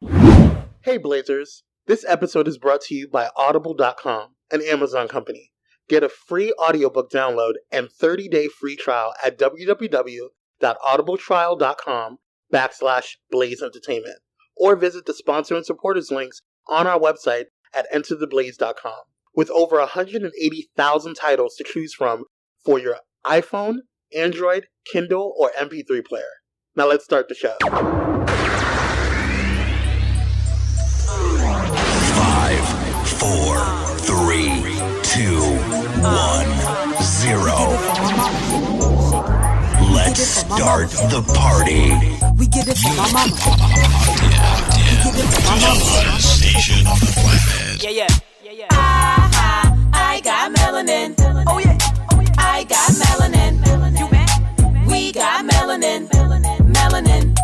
Hey Blazers, this episode is brought to you by Audible.com, an Amazon company. Get a free audiobook download and 30-day free trial at www.audibletrial.com/Blaze Entertainment, or visit the sponsor and supporters links on our website at entertheblaze.com. With over 180,000 titles to choose from for your iPhone, Android, Kindle, or MP3 player. Now let's start the show. 5, 4, 3, 2, 1, 0. Let's start the party. We get it from my mama. The station on the planet. Yeah. I got melanin. Oh yeah. I got melanin. You mad? We got melanin. Melanin.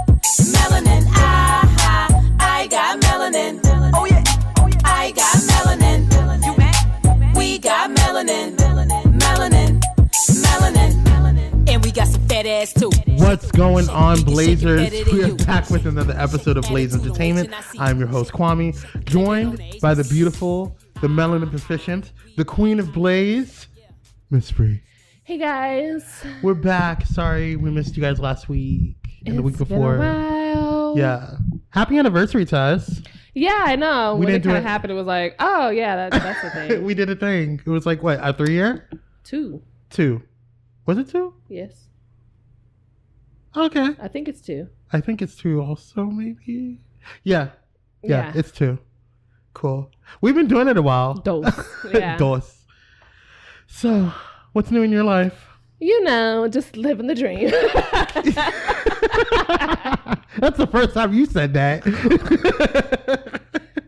I got melanin. Oh yeah. I got melanin. You mad? We got melanin. Melanin. And we got some fat ass too. What's going on, Blazers? We are back with another episode of Blaze Entertainment. I'm your host, Kwame, joined by the beautiful, the melanin proficient, the queen of Blaze, Miss Bree. Hey guys. We're back. Sorry we missed you guys last week and the week before. Been a while. Yeah. Happy anniversary to us. Yeah, I know. We when didn't it kind do of it. happened, it was like, oh yeah, that's the thing. We did a thing. It was like, what, a 3-year? 2. 2. Was it 2? Yes. Okay. I think it's 2. I think it's 2 also, maybe. Yeah, it's 2. Cool. We've been doing it a while. Dos. Yeah. Dos. So, what's new in your life? You know, just living the dream. That's the first time you said that.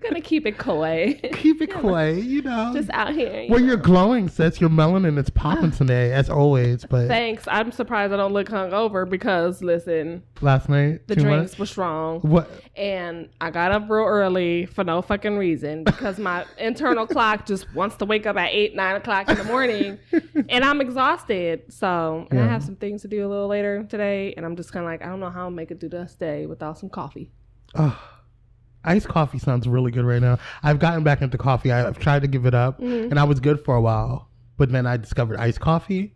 Gonna keep it coy. Keep it coy, you know. Just out here. Well, you're glowing, sis. Your melanin is popping today, as always. But Thanks. I'm surprised I don't look hungover because, listen, last night, the too drinks much? were strong. What? And I got up real early for no fucking reason because my internal clock just wants to wake up at 8, 9 o'clock in the morning and I'm exhausted. So, and I have some things to do a little later today. And I'm just kind of like, I don't know how I'll make it through this day without some coffee. Oh, iced coffee sounds really good right now. I've gotten back into coffee. I've tried to give it up and I was good for a while. But then I discovered iced coffee.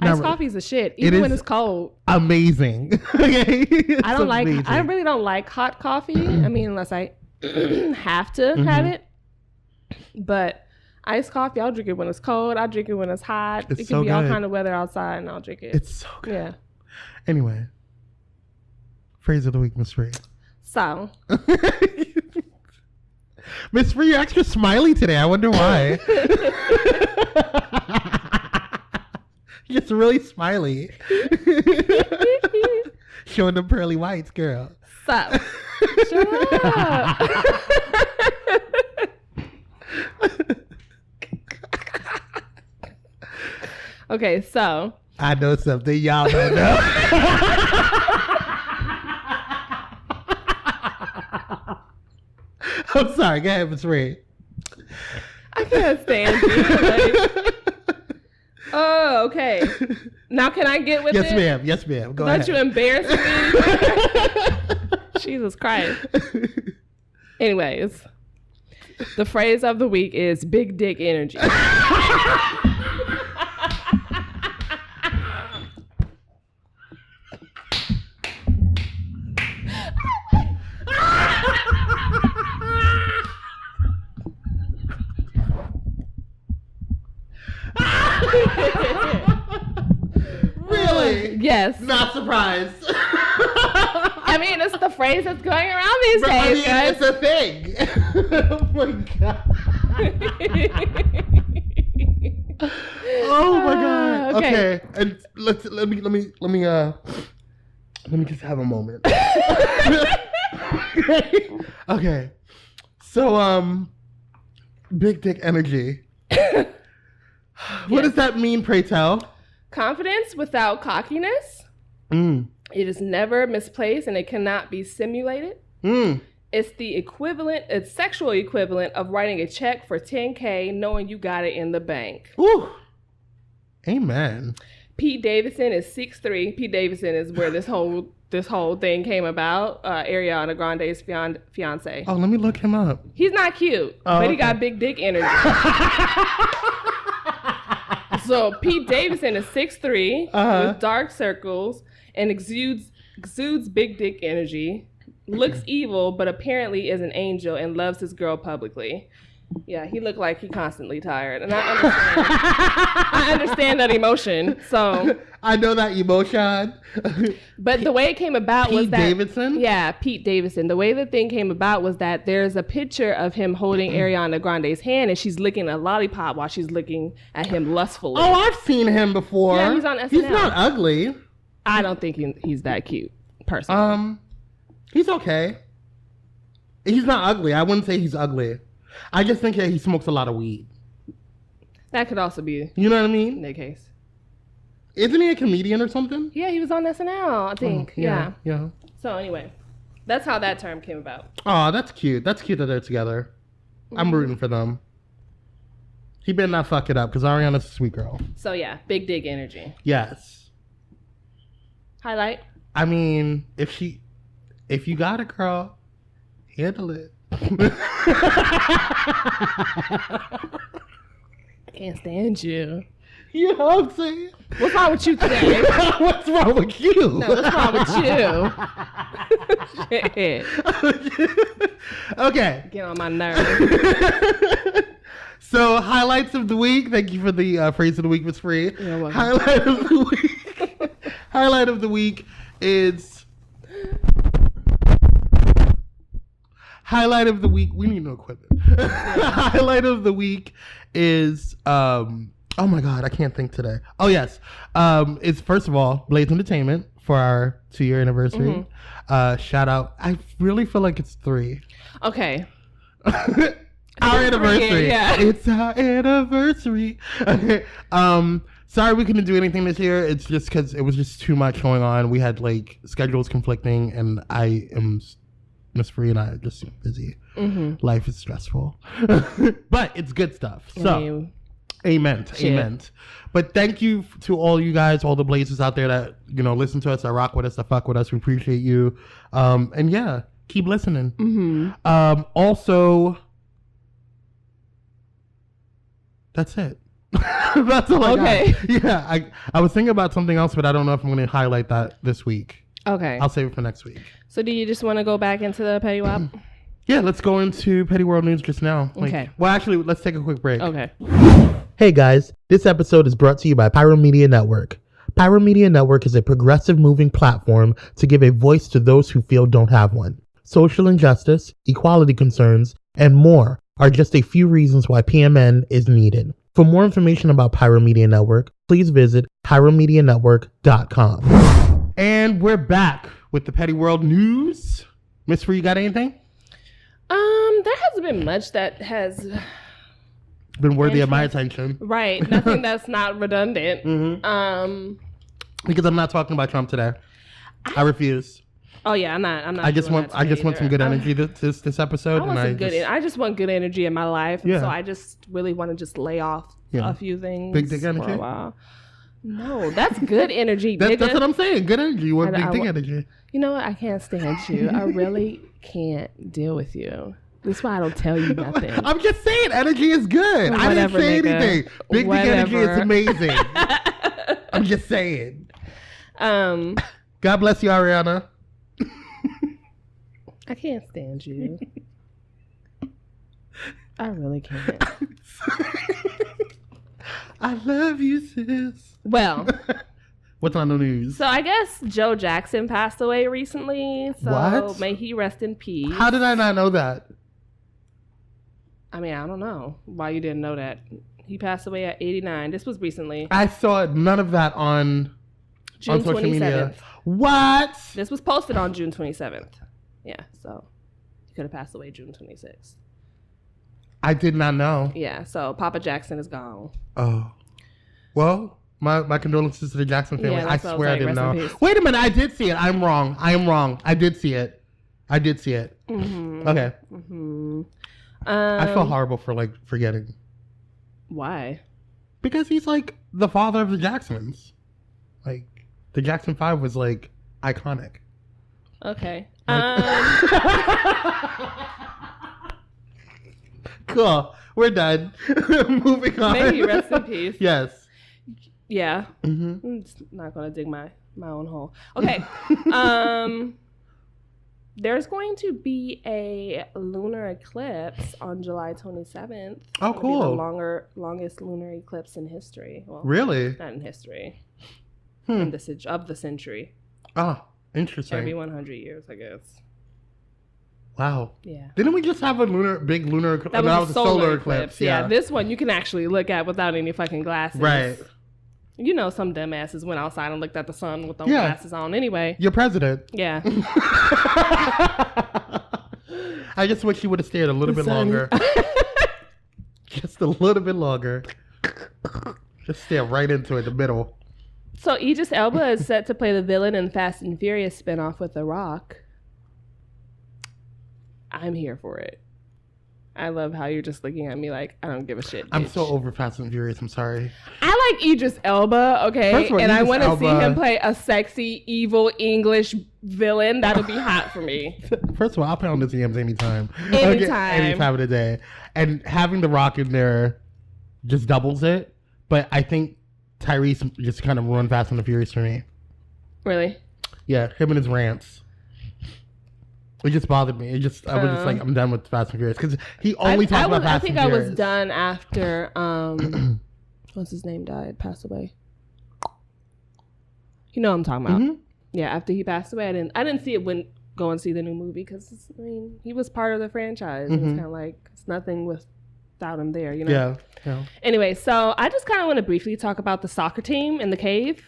Iced coffee is the shit, even when it's cold. Amazing. Okay? I really don't like hot coffee. I mean, unless I have to have it. But iced coffee, I'll drink it when it's cold. I'll drink it when it's hot. It can be all kind of weather outside and I'll drink it. It's so good. Yeah. Anyway. Phrase of the week, Miss Free. So. Miss Free, you're extra smiley today. I wonder why. Just really smiley. Showing them pearly whites, girl. So. Shut up. Okay, so. I know something y'all don't know. I'm sorry. Go ahead, Miss Free. I can't stand you. Like, oh, okay. Now can I get with it? Yes, ma'am. Yes, ma'am. Go ahead. Don't you embarrass me? Jesus Christ. Anyways, the phrase of the week is big dick energy. Really? Yes. Not surprised. I mean, it's the phrase that's going around these days, guys. It's a thing. Oh my god. Oh my god. Okay. And let me just have a moment. Okay. So big dick energy. What does that mean, pray tell? Confidence without cockiness. It is never misplaced and it cannot be simulated. It's the equivalent, it's sexual equivalent of writing a check for $10K knowing you got it in the bank. Ooh. Amen. Pete Davidson is 6'3". Pete Davidson is where this whole thing came about. Ariana Grande's fiance. Oh, let me look him up. He's not cute, but he got big dick energy. So Pete Davidson is 6'3" with dark circles and exudes big dick energy. Looks evil, but apparently is an angel and loves his girl publicly. Yeah, he looked like he constantly tired, and I understand that emotion. So I know that emotion. But the way it came about was that Pete Davidson? Yeah, Pete Davidson. The way the thing came about was that there's a picture of him holding Ariana Grande's hand, and she's licking a lollipop while she's looking at him lustfully. Oh, I've seen him before. Yeah, he's on SNL. He's not ugly. I don't think he's that cute, personally. He's okay. He's not ugly. I wouldn't say he's ugly. I just think that he smokes a lot of weed. That could also be, you know what I mean? In their case. Isn't he a comedian or something? Yeah, he was on SNL, I think. Yeah. Yeah. So anyway, that's how that term came about. Oh, that's cute. That's cute that they're together. I'm rooting for them. He better not fuck it up because Ariana's a sweet girl. So yeah, big dick energy. Yes. Highlight? I mean, if you got a girl, handle it. Can't stand you. You know what I'm saying? What's wrong with you today? What's wrong with you? No, what's wrong with you? Okay. Get on my nerves. So, highlights of the week. Thank you for the phrase of the week was free. You're welcome. Highlight of the week. Highlight of the week is... Highlight of the week. We need no equipment. Highlight of the week is... oh my God, I can't think today. Oh yes. It's first of all, Blaze Entertainment for our 2-year anniversary. Shout out. I really feel like it's 3. Okay. Our anniversary. Yeah. It's our anniversary. Okay. Sorry we couldn't do anything this year. It's just because it was just too much going on. We had like schedules conflicting, and I am Miss Free and I are just busy. Life is stressful, but it's good stuff. So. Amen. Amen. But thank you to all you guys, all the Blazers out there that, you know, listen to us, that rock with us, that fuck with us. We appreciate you. And yeah, keep listening. Also, that's it. That's all I got. Yeah, I was thinking about something else, but I don't know if I'm going to highlight that this week. Okay. I'll save it for next week. So do you just want to go back into the Petty Wop? Yeah, let's go into Petty World News just now. Okay. Well, actually, let's take a quick break. Okay. Hey guys, this episode is brought to you by Pyro Media Network. Pyro Media Network is a progressive moving platform to give a voice to those who feel don't have one. Social injustice, equality concerns, and more are just a few reasons why PMN is needed. For more information about Pyro Media Network, please visit pyromedianetwork.com. And we're back with the Petty World News. Miss Free, you got anything? There hasn't been much that has been worthy of my attention. Right. Nothing that's not redundant. Because I'm not talking about Trump today. I refuse. Oh yeah, I'm not. I just want some good energy this episode. I just want good energy in my life. Yeah. So I just really want to just lay off a few things. Big dick energy. For a while. No, that's good energy. That's what I'm saying. Good energy. You want big dick energy. You know what? I can't stand you. I really can't deal with you. That's why I don't tell you nothing. I'm just saying, energy is good. Whatever, I didn't say anything. Big dick energy is amazing. I'm just saying. God bless you, Ariana. I can't stand you. I really can't. I love you, sis. Well. What's on the news? So I guess Joe Jackson passed away recently. So what? May he rest in peace. How did I not know that? I mean, I don't know why you didn't know that. He passed away at 89. This was recently. I saw none of that on social 27th. Media. What? This was posted on June 27th. Yeah, so he could have passed away June 26th. I did not know. Yeah, so Papa Jackson is gone. Oh. Well, my condolences to the Jackson family. Yeah, I swear I didn't know. peace. Wait a minute, I did see it. I'm wrong. I am wrong. I did see it. Mm-hmm. Okay. Mm-hmm. I feel horrible for like forgetting. Why? Because he's like the father of the Jacksons. Like, the Jackson 5 was, like, iconic. Okay. Cool. We're done. Moving on. Maybe rest in peace. Yes. Yeah. Mm-hmm. I'm just not going to dig my own hole. Okay. There's going to be a lunar eclipse on July 27th. Oh, cool. It'll be the longest lunar eclipse in history. Well, really? not in history. In the century. Oh, interesting. Every 100 years, I guess. Wow. Yeah. Didn't we just have a big lunar eclipse? That was a solar eclipse. Yeah. This one you can actually look at without any fucking glasses. Right. You know, some dumbasses went outside and looked at the sun with no glasses on anyway. Your president. Yeah. I just wish you would have stayed a little bit longer. Just a little bit longer. Just stare right into it, the middle. So Idris Elba is set to play the villain in Fast and Furious spinoff with The Rock. I'm here for it. I love how you're just looking at me like, I don't give a shit, bitch. I'm so over Fast and Furious. I'm sorry. I like Idris Elba, okay? First of all, and I Idris want to see Elba- him play a sexy, evil English villain. That'll be hot for me. First of all, I'll play on this DMs anytime. Anytime. Any time of the day. And having The Rock in there just doubles it. But I think Tyrese just kind of ruined Fast and the Furious for me. Really? Yeah, him and his rants. It just bothered me. I was just like, I'm done with Fast and Furious because he only talks about Fast and Furious. I think I was done after what's his name passed away. You know what I'm talking about? Mm-hmm. Yeah, after he passed away, I didn't see it go and see the new movie because I mean he was part of the franchise. Mm-hmm. It's kind of like it's nothing without him there, you know. Yeah. Anyway, so I just kind of want to briefly talk about the soccer team in the cave.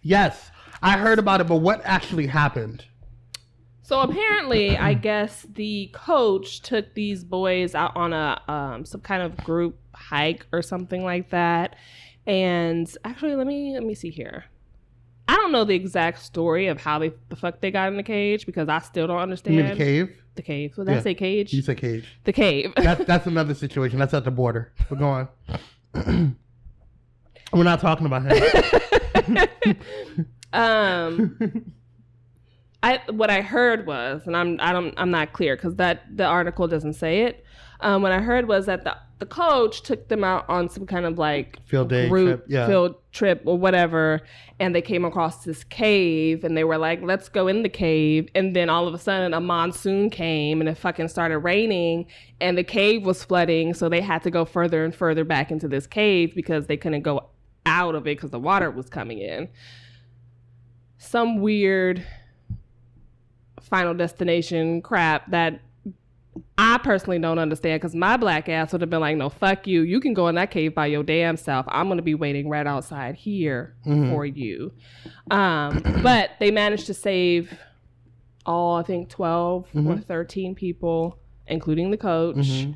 Yes, I heard about it, but what actually happened? So apparently, I guess the coach took these boys out on a some kind of group hike or something like that. And actually, let me see here. I don't know the exact story of how the fuck they got in the cage because I still don't understand. You mean the cave? The cave. So did I say cage? You said cage. The cave. That's another situation. That's at the border. But go on. We're not talking about him. What I heard was, and I'm not clear because the article doesn't say it. What I heard was that the coach took them out on some kind of like field trip or whatever, and they came across this cave, and they were like, "Let's go in the cave." And then all of a sudden, a monsoon came, and it fucking started raining, and the cave was flooding, so they had to go further and further back into this cave because they couldn't go out of it because the water was coming in. Some weird Final Destination crap that I personally don't understand because my black ass would have been like, no, fuck you. You can go in that cave by your damn self. I'm going to be waiting right outside here for you. But they managed to save all, I think, 12 or 13 people, including the coach.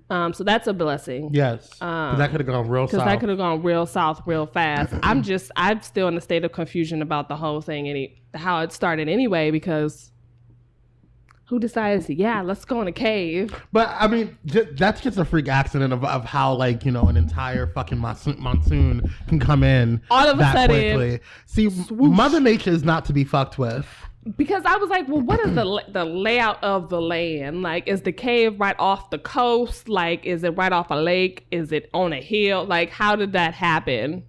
So that's a blessing. Yes. Because that could have gone real south. Because that could have gone real south real fast. I'm still in a state of confusion about the whole thing and how it started anyway because who decides, let's go in a cave? But, I mean, that's just a freak accident of how, like, you know, an entire fucking monsoon can come in all of a sudden quickly. See, swoosh. Mother Nature is not to be fucked with. Because I was like, well, what is the layout of the land? Like, is the cave right off the coast? Like, is it right off a lake? Is it on a hill? Like, how did that happen?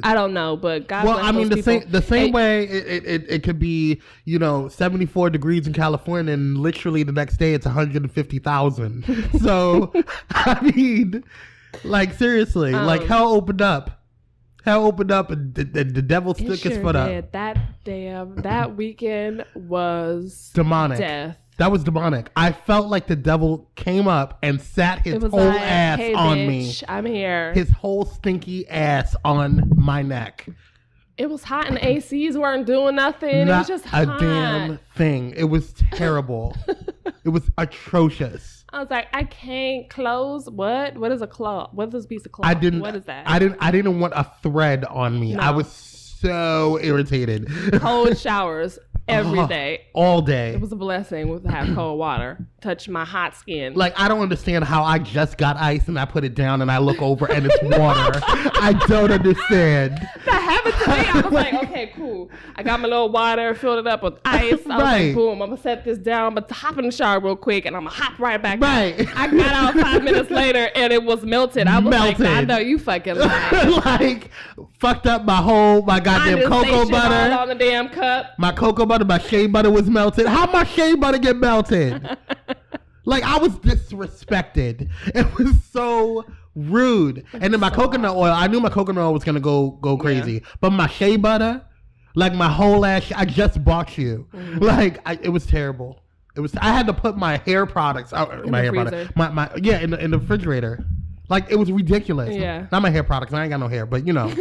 I don't know, but God bless I mean, those the same way it could be, you know, 74 degrees in California, and literally the next day it's 150,000. So, I mean, like, seriously, like, hell opened up. Hell opened up, and the devil stuck his foot up. That weekend was demonic. Death. That was demonic. I felt like the devil came up and sat his whole ass hey, on bitch, me. I'm here. His whole stinky ass on my neck. It was hot and ACs weren't doing nothing. Not it was just hot. a damn thing. It was terrible. It was atrocious. I was like, I can't close. What? What is a cloth? What is a piece of cloth? What is that? I didn't want a thread on me. No. I was so irritated. Cold showers every day. All day. It was a blessing to have cold water touch my hot skin. Like, I don't understand how I just got ice and I put it down and I look over and it's water. I don't understand. The happened to me. I was like, okay, cool. I got my little water, filled it up with ice. I was like, boom, I'm gonna set this down. I'm gonna hop in the shower real quick, and I'm gonna hop right back out. I got out 5 minutes later, and it was melted. I was like, I know you fucking lying. Like, fucked up my goddamn cocoa butter. All on the damn cup. My cocoa butter, my shea butter was melted. How my shea butter get melted? Like, I was disrespected. It was so rude. And then my coconut oil, I knew my coconut oil was going to go crazy. Yeah. But my shea butter, like my whole ass, I just bought you. Mm-hmm. Like, it was terrible. I had to put my hair products out. In the refrigerator. Like, it was ridiculous. Yeah. Not my hair products. I ain't got no hair, but you know.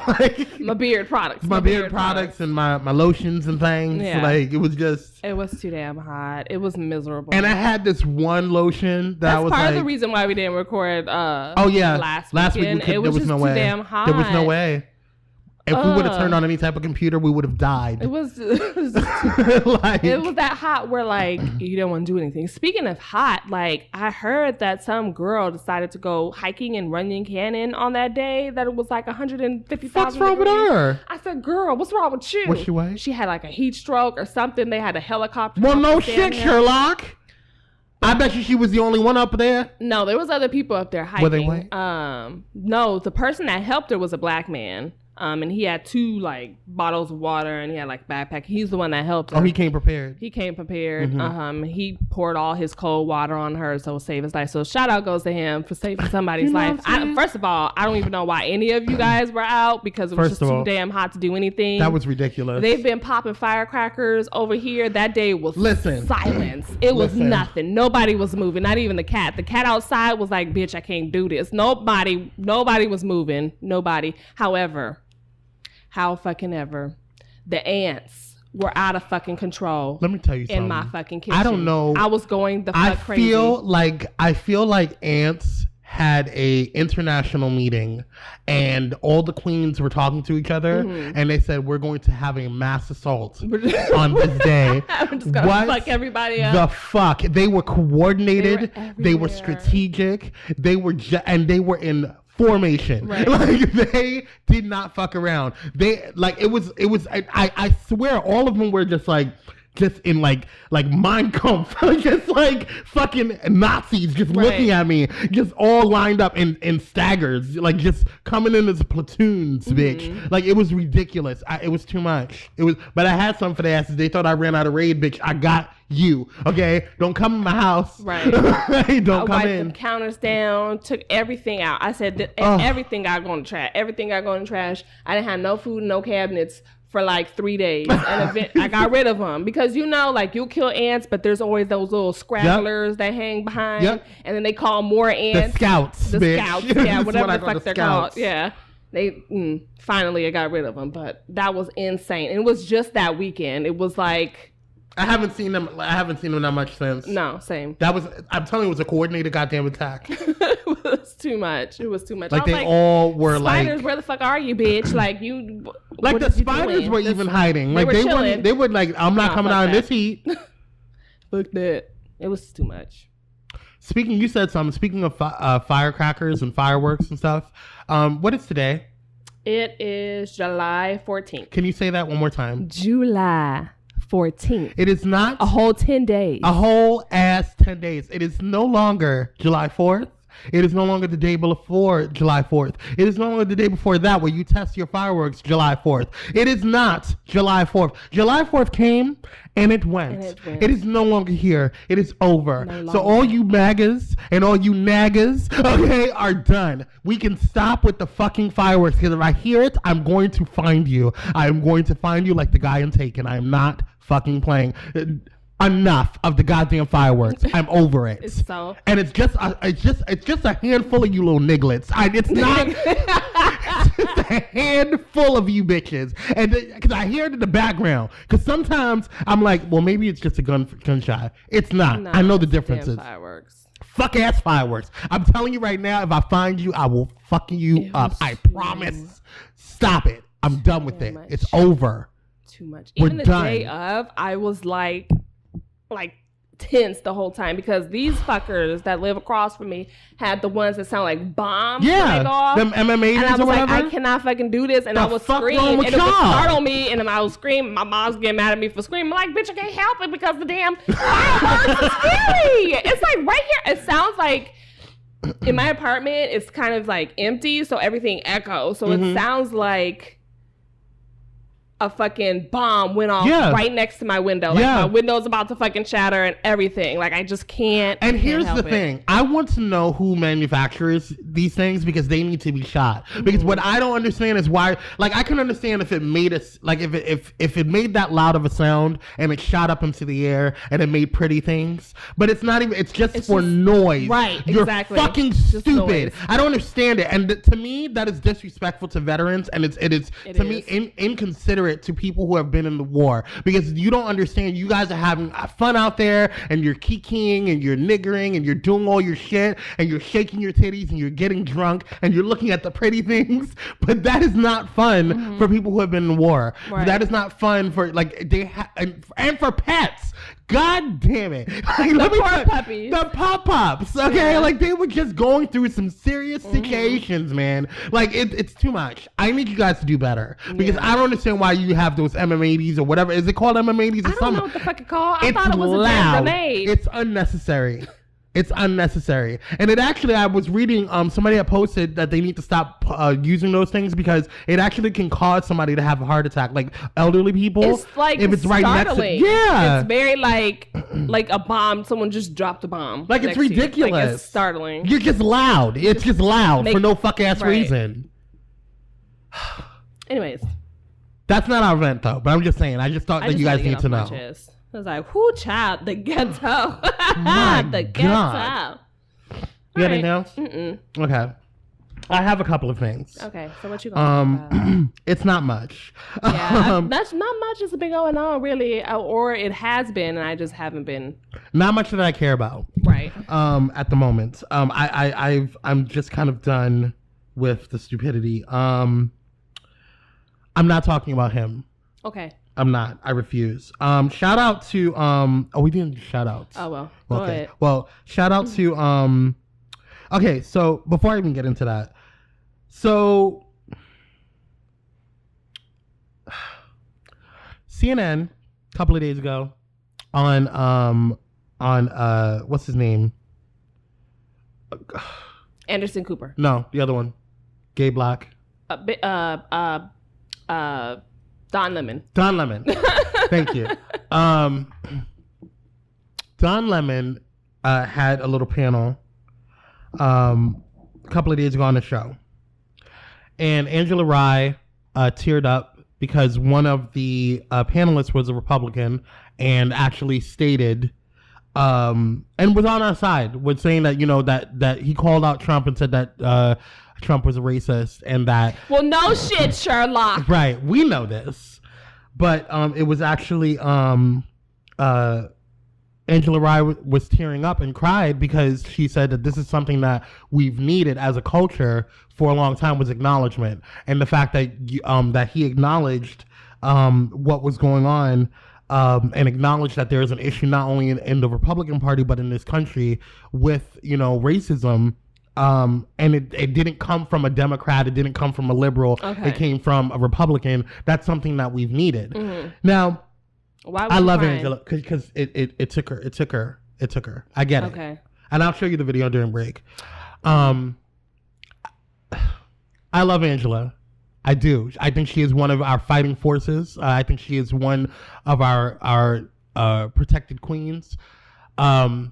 Like, my beard products. My beard products and my lotions and things. Yeah. Like, it was just. It was too damn hot. It was miserable. And I had this one lotion that I was part like. of the reason why we didn't record last week. It was just no too way. damn hot. There was no way. If we would have turned on any type of computer, we would have died. It was like, it was that hot where like you don't want to do anything. Speaking of hot, like I heard that some girl decided to go hiking in Runyon Canyon on that day that it was like 150,000. What's wrong with her? I said, girl, what's wrong with you? What's she weigh? She had like a heat stroke or something. They had a helicopter. Well, no shit, Sherlock. I bet you she was the only one up there. No, there was other people up there hiking. Were they white? No, the person that helped her was a black man. And he had 2 like bottles of water, and he had like backpack. He's the one that helped her. Oh, he came prepared. Mm-hmm. He poured all his cold water on her, so save his life. So shout out goes to him for saving somebody's life. First of all, I don't even know why any of you guys were out because it was just too damn hot to do anything. That was ridiculous. They've been popping firecrackers over here. That day was silence. It was nothing. Nobody was moving. Not even the cat. The cat outside was like, "Bitch, I can't do this." Nobody was moving. Nobody. However. How fucking ever. The ants were out of fucking control. Let me tell you something. In my fucking kitchen. I don't know. I was going the fuck crazy. I feel like ants had a international meeting and all the queens were talking to each other and they said, we're going to have a mass assault on this day. I'm just going to fuck everybody up. The fuck? They were coordinated. They were strategic. They were they were in formation. Right. Like they did not fuck around. They like it was I swear all of them were just in like Mein Kampf, just like fucking Nazis just looking at me, just all lined up in staggers, like just coming in as platoons, bitch. Like it was ridiculous. It was too much. But I had some for their asses. They thought I ran out of raid, bitch. I got you. Okay, don't come in my house. Right. Don't come in. The counters down, took everything out. I said everything got going to trash. Everything got going to trash. I didn't have no food, no cabinets for like 3 days. And I got rid of them because like you'll kill ants, but there's always those little scrabblers that hang behind, and then they call more ants. The scouts, yeah, whatever the fuck they're called. Yeah. They finally I got rid of them, but that was insane. And it was just that weekend. It was like. I haven't seen them that much since. No, same. I'm telling you, it was a coordinated goddamn attack. It was too much. Like they all were spiders, where the fuck are you, bitch? Like you. Like the spiders were even hiding. Like they were like, I'm not coming out in this heat. Fuck that. It was too much. You said something. Speaking of firecrackers and fireworks and stuff, what is today? It is July 14th. Can you say that one more time? July 14th. It is not a whole 10 days. A whole ass 10 days. It is no longer July 4th. It is no longer the day before July 4th. It is no longer the day before that where you test your fireworks July 4th. It is not July 4th. July 4th came and it went. It is no longer here. It is over. So all you MAGAs and all you NAGAs, okay, are done. We can stop with the fucking fireworks because if I hear it, I'm going to find you. I am going to find you like the guy in Taken. I am not fucking playing. Enough of the goddamn fireworks. I'm over it. And it's just a handful of you little nigglets. It's not. It's just a handful of you bitches. And because I hear it in the background. Because sometimes I'm like, well, maybe it's just a gunshot. It's not. I know the differences. Fireworks. Fuck ass fireworks. I'm telling you right now, if I find you, I will fuck you up. I promise. Stop it. I'm done with it. It's over. Too much. Even the day of, I was like tense the whole time because these fuckers that live across from me had the ones that sound like bombs. Yeah, off. them MMAs and I was or like, whatever. I cannot fucking do this, and I would scream, and it would startle me, and I would scream. My mom's getting mad at me for screaming. I'm like, bitch, I can't help it because the damn fireworks is scary. It's like right here. It sounds like in my apartment, it's kind of like empty, so everything echoes. So it sounds like a fucking bomb went off right next to my window. Like my window's about to fucking shatter and everything. Like I just can't. And here's the help thing. I want to know who manufactures these things because they need to be shot. Because what I don't understand is why, like I can understand if it made us, like if it made that loud of a sound and it shot up into the air and it made pretty things, but it's not even, it's just for noise. Right, You're exactly. fucking Just stupid. noise. I don't understand it. And to me, that is disrespectful to veterans and it is to me inconsiderate to people who have been in the war because you don't understand. You guys are having fun out there and you're kikiing and you're niggering and you're doing all your shit and you're shaking your titties and you're getting drunk and you're looking at the pretty things, but that is not fun for people who have been in war. Right. That is not fun for like and for pets. God damn it. Like, The poor puppies. The pop-ups, okay? Like, they were just going through some serious situations, man. Like, it's too much. I need you guys to do better. Because I don't understand why you have those MM80s or whatever. Is it called MM80s or something? I don't know what the fuck it's called. I It's thought it was a damn grenade. It's unnecessary. It's unnecessary. And it actually, I was reading, somebody had posted that they need to stop using those things because it actually can cause somebody to have a heart attack. Like elderly people. It's like if it's right next to, startling. It's very like a bomb. Someone just dropped a bomb. Like it's next to you. ridiculous. Like, it's startling. You're just loud. It's just loud for no fuck ass right. reason. Anyways. That's not our event though, but I'm just saying. I just thought that you guys need to know. I was like, whoo, child, the ghetto. My the God. ghetto. You got anything else? Mm-mm. Okay. I have a couple of things. Okay, so what you gonna talk about? It's not much. Yeah, not much has been going on really, or it has been, and I just haven't been. Not much that I care about. Right. At the moment, I'm just kind of done with the stupidity. I'm not talking about him. Okay. I'm not. I refuse. Shout out to we didn't do shout outs. Oh well. Go ahead. Well, shout out to okay, so before I even get into that, so CNN a couple of days ago on what's his name? Anderson Cooper. No, the other one. Gay black. Don Lemon. Don Lemon. Thank you. Don Lemon had a little panel a couple of days ago on the show. And Angela Rye teared up because one of the panelists was a Republican and actually stated and was on our side, was saying that, you know, that he called out Trump and said that Trump was a racist and that... Well, no shit, Sherlock. Right. We know this. But it was actually Angela Rye was tearing up and cried because she said that this is something that we've needed as a culture for a long time, was acknowledgement. And the fact that that he acknowledged what was going on and acknowledged that there is an issue not only in the Republican Party but in this country with, you know, racism. And it didn't come from a Democrat. It didn't come from a liberal. Okay. It came from a Republican. That's something that we've needed. Mm-hmm. Now, I love Angela because it took her. It took her. I get it. Okay. And I'll show you the video during break. I love Angela. I do. I think she is one of our fighting forces. I think she is one of our protected queens. I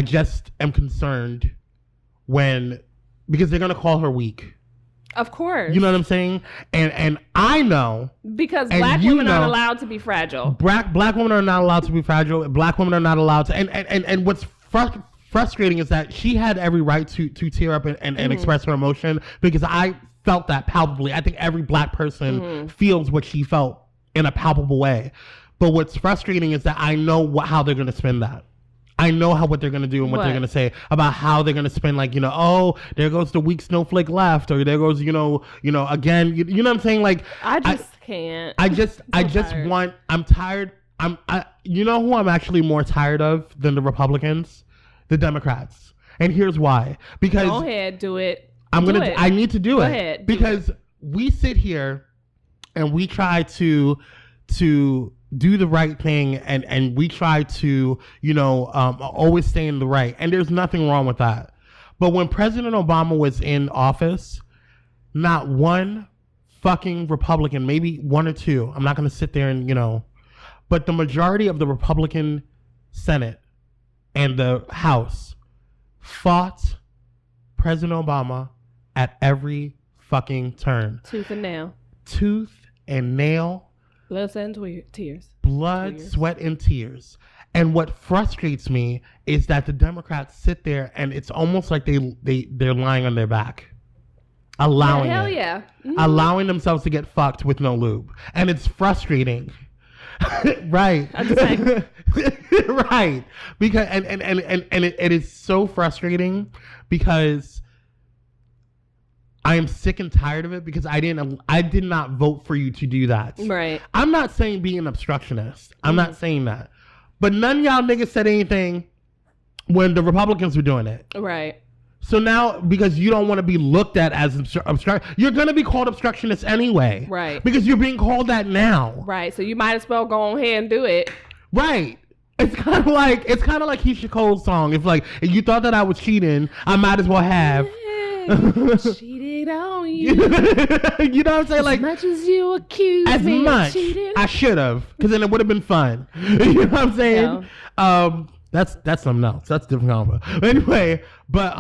just am concerned because they're going to call her weak. Of course. You know what I'm saying? And I know. Because black women aren't allowed to be fragile. Black women are not allowed to be fragile. Black women are not allowed to. And what's frustrating is that she had every right to tear up and express her emotion, because I felt that palpably. I think every black person feels what she felt in a palpable way. But what's frustrating is that I know how they're going to spin that. I know what they're going to do and what they're going to say about how they're going to spend, like, you know, oh, there goes the weak snowflake left, or there goes, you know, again, you know what I'm saying? Like, I just can't. I'm tired You know who I'm actually more tired of than the Republicans? The Democrats. And here's why. Because go ahead, do it. I need to do go it. Ahead, because we sit here and we try to do the right thing, and we try to, always stay in the right. And there's nothing wrong with that. But when President Obama was in office, not one fucking Republican, maybe one or two, I'm not going to sit there and, but the majority of the Republican Senate and the House fought President Obama at every fucking turn. Tooth and nail. Blood, sweat, and tears. Blood, sweat, and tears. And what frustrates me is that the Democrats sit there and it's almost like they're lying on their back. Allowing allowing themselves to get fucked with no lube. And it's frustrating. Right. Right. Because and it is so frustrating because I am sick and tired of it because I did not vote for you to do that. Right. I'm not saying be an obstructionist. I'm not saying that. But none of y'all niggas said anything when the Republicans were doing it. Right. So now, because you don't want to be looked at as you're going to be called obstructionist anyway. Right. Because you're being called that now. Right. So you might as well go ahead and do it. Right. It's kind of like Keisha Cole's song. If you thought that I was cheating, I might as well have. Cheated on you. You know what I'm saying? As much as you accuse me of cheating. I should have, because then it would have been fun. You know what I'm saying? Yeah. That's something else. That's a different convo. But anyway, but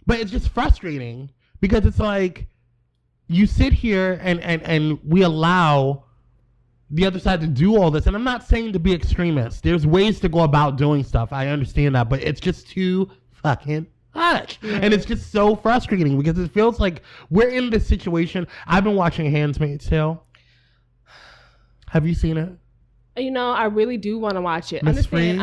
it's just frustrating because it's like you sit here and we allow the other side to do all this. And I'm not saying to be extremist. There's ways to go about doing stuff. I understand that, but it's just too fucking much. Yeah. And it's just so frustrating because it feels like we're in this situation. I've been watching Handmaid's Tale. Have you seen it? I really do want to watch it. Understand.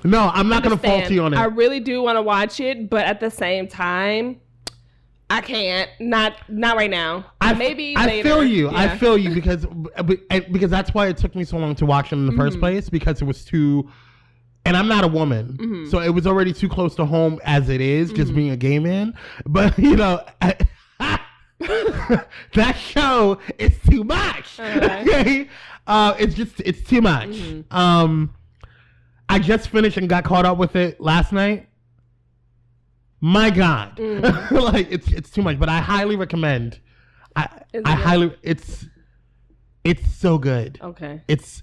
No, I'm not going to fault you on it. I really do want to watch it, but at the same time, I can't. Not right now. Maybe later. I feel you. Yeah. I feel you because that's why it took me so long to watch it in the first place, because it was too. And I'm not a woman, so it was already too close to home as it is, just being a gay man. But that show is too much. Okay. It's too much. I just finished and got caught up with it last night. My God, it's too much. But I highly recommend. It's so good. Okay. It's.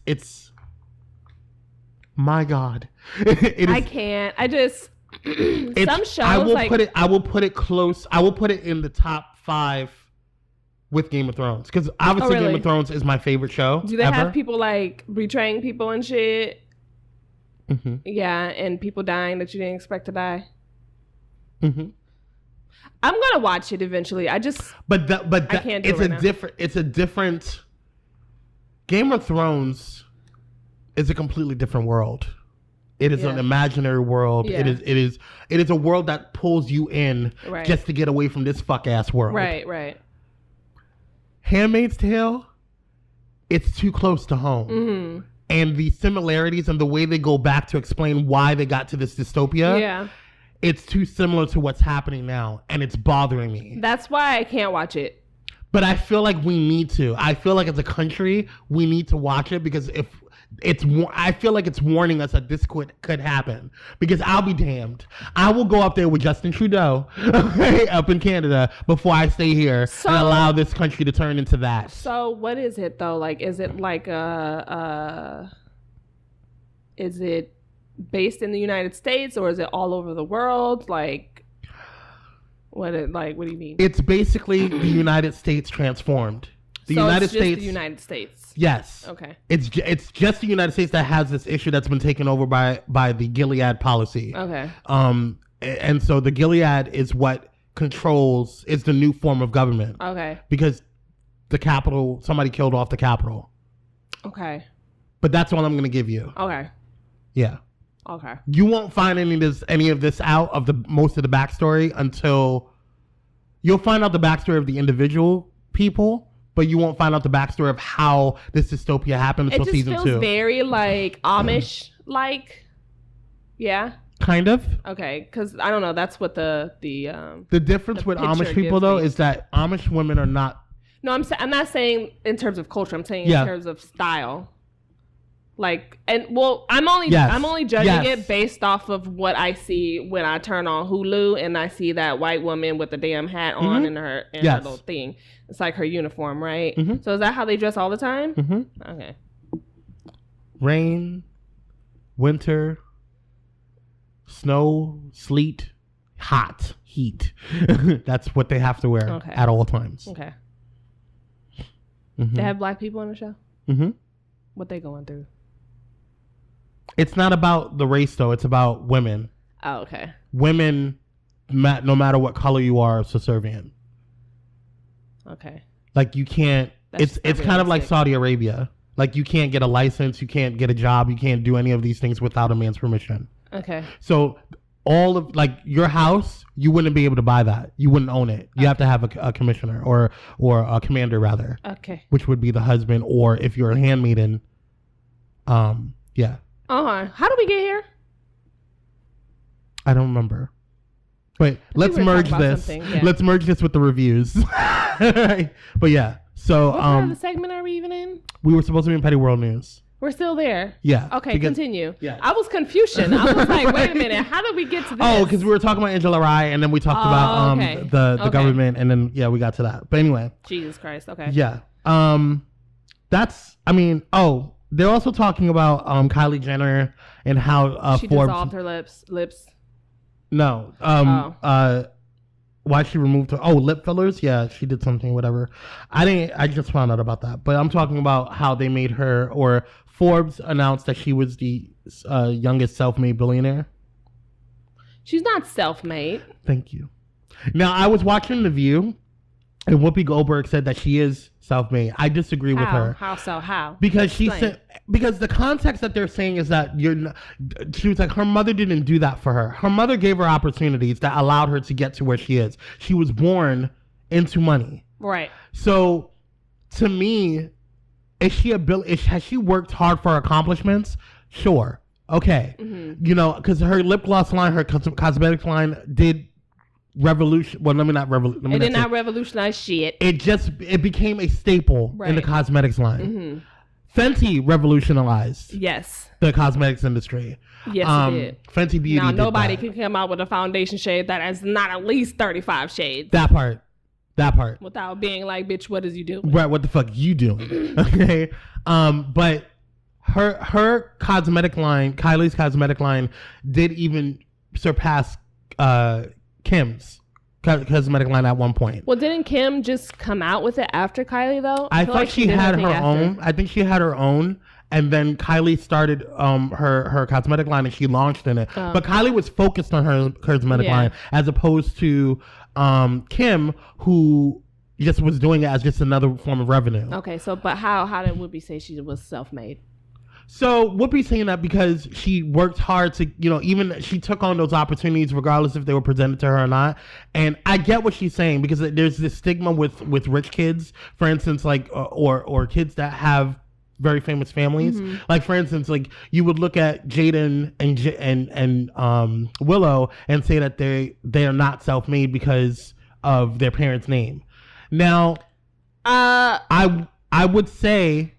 My God, I can't. I just some shows. I will put it close. I will put it in the top 5 with Game of Thrones, because obviously Game of Thrones is my favorite show. Do they have people betraying people and shit? Mm-hmm. Yeah, and people dying that you didn't expect to die. Mm-hmm. I'm gonna watch it eventually. I can't do it right now. It's a different. Game of Thrones is a completely different world. It is an imaginary world. Yeah. It is a world that pulls you in just to get away from this fuck ass world. Right. Handmaid's Tale, it's too close to home. Mm-hmm. And the similarities and the way they go back to explain why they got to this dystopia, it's too similar to what's happening now, and it's bothering me. That's why I can't watch it. But I feel like we need to. I feel like as a country, we need to watch it, because I feel like it's warning us that this could happen. Because I'll be damned, I will go up there with Justin Trudeau up in Canada before I stay here and allow this country to turn into that. So what is it though? Is it is it based in the United States, or is it all over the world? What do you mean? It's basically the United States transformed. The United States. Yes. Okay. It's just the United States that has this issue that's been taken over by the Gilead policy. Okay. And so the Gilead is what controls, is the new form of government. Okay. Because somebody killed off the Capitol. Okay. But that's all I'm going to give you. Okay. Yeah. Okay. You won't find any of this out of most of the backstory until you'll find out the backstory of the individual people, but you won't find out the backstory of how this dystopia happened until season 2. It just feels very like Amish like. Yeah. Kind of. Okay, because I don't know. That's what the difference with Amish people though is that Amish women are not. No, I'm not saying in terms of culture. I'm saying in terms of style. Like, and well, I'm only judging it based off of what I see when I turn on Hulu and I see that white woman with the damn hat on and her little thing. It's like her uniform, right? Mm-hmm. So is that how they dress all the time? Mm-hmm. Okay. Rain, winter, snow, sleet, hot, heat. That's what they have to wear at all times. Okay. Mm-hmm. They have black people on the show? Mm-hmm. What they going through? It's not about the race, though. It's about women. Oh, okay. Women, no matter what color you are, subservient. Okay. Like, you can't... It's kind of like Saudi Arabia. Like, you can't get a license, you can't get a job, you can't do any of these things without a man's permission. Okay. So, all of... Like, your house, you wouldn't be able to buy that. You wouldn't own it. You have to have a commissioner, or a commander, rather. Okay. Which would be the husband, or if you're a handmaiden, yeah. How did we get here? I don't remember. But let's merge this. Yeah. Let's merge this with the reviews. But yeah. So what part of the segment are we even in? We were supposed to be in Petty World News. We're still there. Yeah. Okay, continue. Yeah. I was confusion. I was like, wait a minute, how did we get to this? Oh, because we were talking about Angela Rye and then we talked about the government and then we got to that. But anyway. Jesus Christ. Okay. Yeah. They're also talking about Kylie Jenner and how she dissolved her lips. No. Why she removed her lip fillers? Yeah, she did something, whatever. I just found out about that. But I'm talking about how they made her, or Forbes announced that she was the youngest self-made billionaire. She's not self-made. Thank you. Now, I was watching The View, and Whoopi Goldberg said that she is self-made. I disagree with her. How so? How? Because she said, because the context that they're saying is that she was like, her mother didn't do that for her. Her mother gave her opportunities that allowed her to get to where she is. She was born into money. Right. So to me, has she worked hard for her accomplishments? Sure. Okay. Mm-hmm. Because her lip gloss line, her cosmetics line did revolution. Well, let me not revolution. It did not revolutionize shit. It became a staple in the cosmetics line. Mm-hmm. Fenty revolutionized. Yes. The cosmetics industry. Yes, it did. Fenty Beauty. Now nobody can come out with a foundation shade that has not at least 35 shades. That part. Without being like, bitch, what is you doing? Right. What the fuck you doing? Okay. But her cosmetic line, Kylie's cosmetic line, did even surpass Kim's cosmetic line at one point. Well, didn't Kim just come out with it after Kylie though? I thought like she had her own. I think she had her own, and then Kylie started her cosmetic line and she launched in it. But Kylie was focused on her cosmetic line as opposed to Kim, who just was doing it as just another form of revenue. Okay, so but how did Whoopi say she was self-made? So Whoopi's saying that because she worked hard to, even she took on those opportunities regardless if they were presented to her or not. And I get what she's saying because there's this stigma with rich kids, for instance, like or kids that have very famous families. Mm-hmm. Like for instance, like you would look at Jaden and Willow and say that they are not self-made because of their parents' name. Now, I would say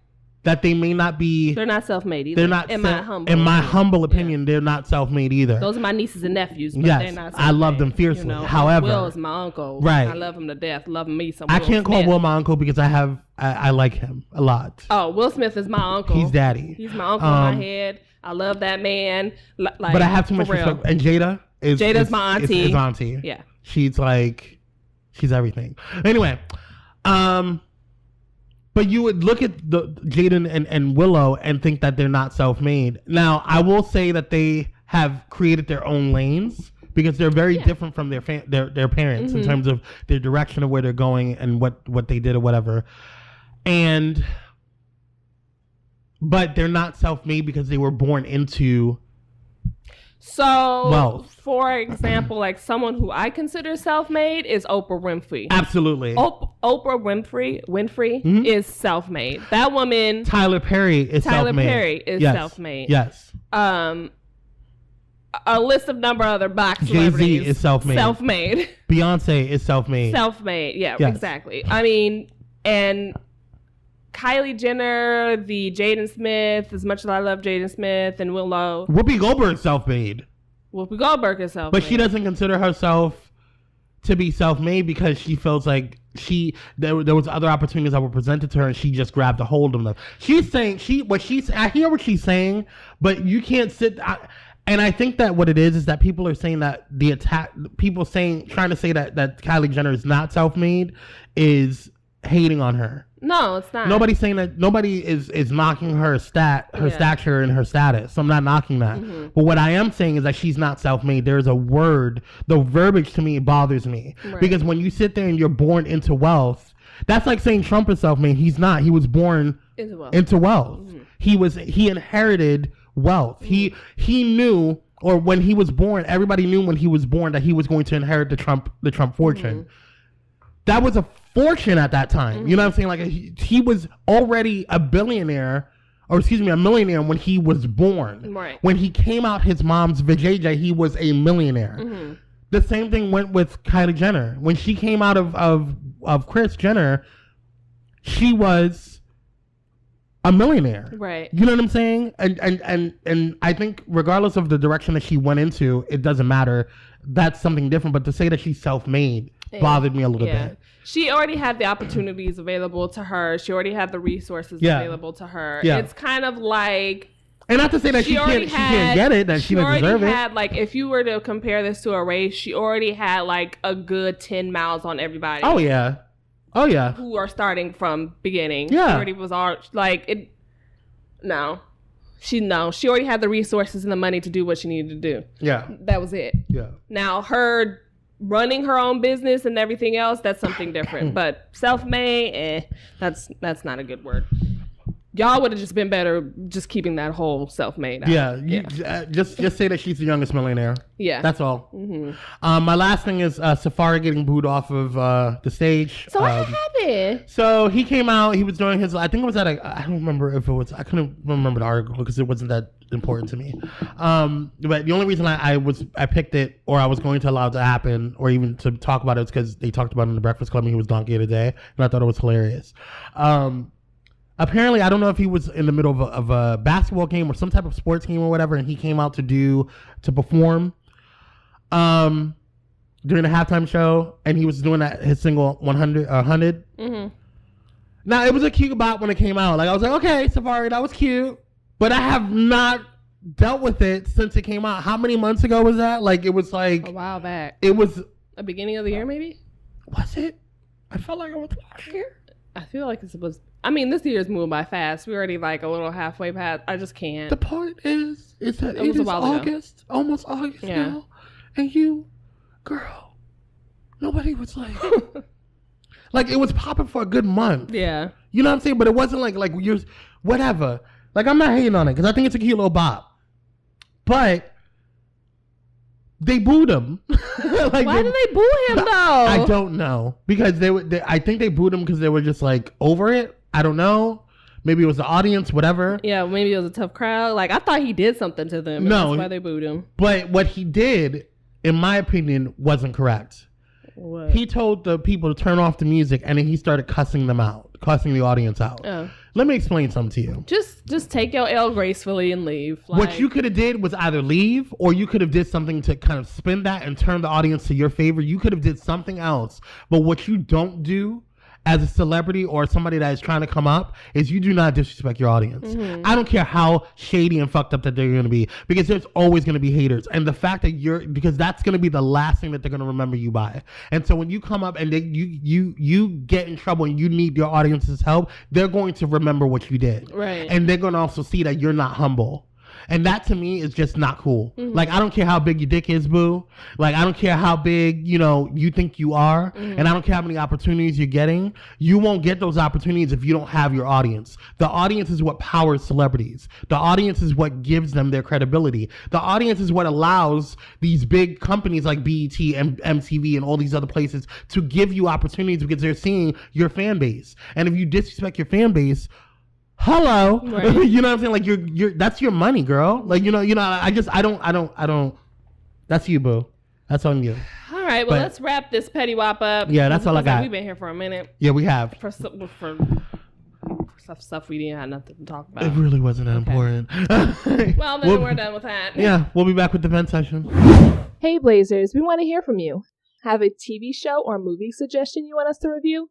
that they may not be. They're not self-made either. They're not. In my humble opinion, they're not self-made either. Those are my nieces and nephews. But they're not self-made. I love them fiercely. However, Will is my uncle. Right. I love him to death. Love me some. I can't call Will my uncle because I like him a lot. Oh, Will Smith is my uncle. He's daddy. He's my uncle in my head. I love that man. Like, but I have too much respect. And Jada's my auntie. His auntie. Yeah. She's everything. Anyway, but you would look at the Jaden and Willow and think that they're not self-made. Now, I will say that they have created their own lanes because they're very different from their parents in terms of their direction of where they're going and what they did or whatever. But they're not self-made because they were born into So, wealth. For example, like someone who I consider self-made is Oprah Winfrey. Absolutely. Oprah Winfrey is self-made. That woman. Tyler Perry is self-made. Self-made. Yes. A list of number of other black Jay-Z celebrities. is self-made. Self-made. Beyonce is self-made. Self-made. Yeah, yes. exactly. I mean, and Kylie Jenner, the Jaden Smith, as much as I love Jaden Smith and Willow. Whoopi Goldberg self-made. Whoopi Goldberg is self-made. But she doesn't consider herself to be self-made because she feels like there was other opportunities that were presented to her and she just grabbed a hold of them. She's saying I hear what she's saying, but you can't sit. And I think that what it is that people are saying that trying to say that Kylie Jenner is not self-made is hating on her. No, it's not. Nobody's saying that. Nobody is knocking her stature and her status. So I'm not knocking that. Mm-hmm. But what I am saying is that she's not self-made. There's a word. The verbiage to me bothers me. Right. Because when you sit there and you're born into wealth, that's like saying Trump is self-made. He's not. He was born into wealth. Mm-hmm. He inherited wealth. Mm-hmm. He knew, or when he was born, everybody knew when he was born that he was going to inherit the Trump fortune. Mm-hmm. That was a fortune at that time. Mm-hmm. You know what I'm saying? Like he was already a millionaire when he was born. Right. When he came out his mom's vajayjay, he was a millionaire. Mm-hmm. The same thing went with Kylie Jenner. When she came out of Kris Jenner, she was a millionaire. Right. You know what I'm saying? And I think regardless of the direction that she went into, it doesn't matter. That's something different. But to say that she's self-made bothered me a little bit. She already had the opportunities available to her. She already had the resources available to her. Yeah. It's kind of like... And not to say that she can't get it, that she doesn't deserve it. Like, if you were to compare this to a race, she already had, like, a good 10 miles on everybody. Oh, yeah. Who are starting from beginning. Yeah. She already was she already had the resources and the money to do what she needed to do. Yeah. That was it. Yeah. Now, her running her own business and everything else, that's something different. But self-made, that's not a good word. Y'all would have just been better just keeping that whole self-made out. Yeah. Just say that she's the youngest millionaire. Yeah. That's all. Mm-hmm. My last thing is Safari getting booed off of the stage. So what happened? So he came out. He was doing his. I think it was at I don't remember if it was. I couldn't remember the article because it wasn't that important to me. But the only reason I picked it, or I was going to allow it to happen, or even to talk about it, is because they talked about it in the Breakfast Club and he was Donkey of the Day, and I thought it was hilarious. Apparently, I don't know if he was in the middle of a basketball game or some type of sports game or whatever, and he came out to perform during the halftime show, and he was doing his single 100. Mm-hmm. Now, it was a cute bop when it came out. Like, I was like, okay, Safari, that was cute. But I have not dealt with it since it came out. How many months ago was that? Like, it was like... a while back. It was... the beginning of the year, maybe? Was it? I felt like it was last year. I feel like it's supposed... I mean, this year's moving by fast. We're already like a little halfway past. I just can't. The part is that it is August, almost August now. And you, girl, nobody was like... like, it was popping for a good month. Yeah. You know what I'm saying? But it wasn't like you're... whatever. Like, I'm not hating on it because I think it's a cute little bop. But... they booed him. Like, why did they boo him, though? I don't know. Because I think they booed him because they were just, like, over it. I don't know. Maybe it was the audience, whatever. Yeah, maybe it was a tough crowd. Like, I thought he did something to them. No. That's why they booed him. But what he did, in my opinion, wasn't correct. What? He told the people to turn off the music, and then he started cussing them out. Cussing the audience out. Oh. Let me explain something to you. Just take your L gracefully and leave. Like, what you could have did was either leave, or you could have did something to kind of spin that and turn the audience to your favor. You could have did something else. But what you don't do as a celebrity or somebody that is trying to come up is you do not disrespect your audience. Mm-hmm. I don't care how shady and fucked up that they're going to be, because there's always going to be haters. And the fact that because that's going to be the last thing that they're going to remember you by. And so when you come up and you get in trouble and you need your audience's help, they're going to remember what you did. Right. And they're going to also see that you're not humble. And that to me is just not cool. Like, I don't care how big your dick is, boo. Like, I don't care how big, you think you are. And I don't care how many opportunities you're getting. You won't get those opportunities if you don't have your audience. The audience is what powers celebrities. The audience is what gives them their credibility. The audience is what allows these big companies like BET and MTV and all these other places to give you opportunities because they're seeing your fan base. And if you disrespect your fan base, hello, right. You know what I'm saying? Like you're that's your money, girl. Like, I don't, that's you, boo. That's on you. All right, well, let's wrap this petty wop up. Yeah, that's all I got. We've been here for a minute. Yeah, we have. For stuff we didn't have nothing to talk about. It really wasn't that important. Well, then we're done with that. Yeah, we'll be back with the vent session. Hey Blazers, we want to hear from you. Have a TV show or movie suggestion you want us to review?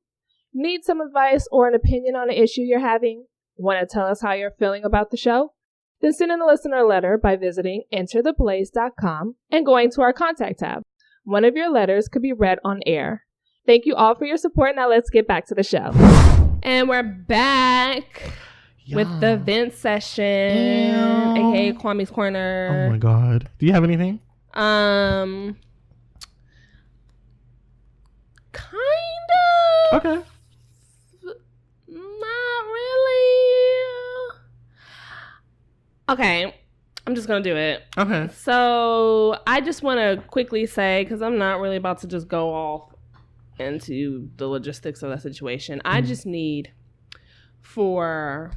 Need some advice or an opinion on an issue you're having? Want to tell us how you're feeling about the show? Then send in a listener letter by visiting entertheblaze.com and going to our contact tab. One of your letters could be read on air. Thank you all for your support. Now let's get back to the show. And we're back with the vent session, aka Kwame's Corner. Oh my God. Do you have anything? Kind of. Okay. Not really. Okay, I'm just gonna do it. Okay. So I just want to quickly say, because I'm not really about to just go all into the logistics of that situation. I just need for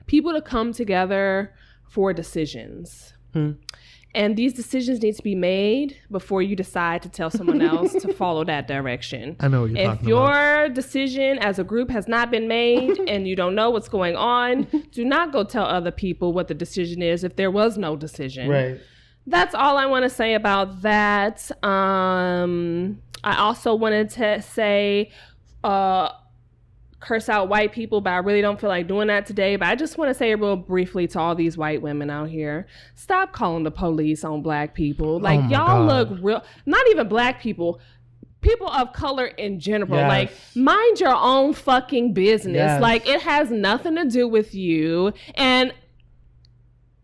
people to come together for decisions. And these decisions need to be made before you decide to tell someone else to follow that direction. I know what you're talking about. If your decision as a group has not been made and you don't know what's going on, do not go tell other people what the decision is if there was no decision. Right. That's all I want to say about that. I also wanted to say, curse out white people, but I really don't feel like doing that today. But I just want to say real briefly to all these white women out here, stop calling the police on black people. Like, y'all look real, not even black people of color in general. Yes. Like, mind your own fucking business. Yes. Like, it has nothing to do with you. And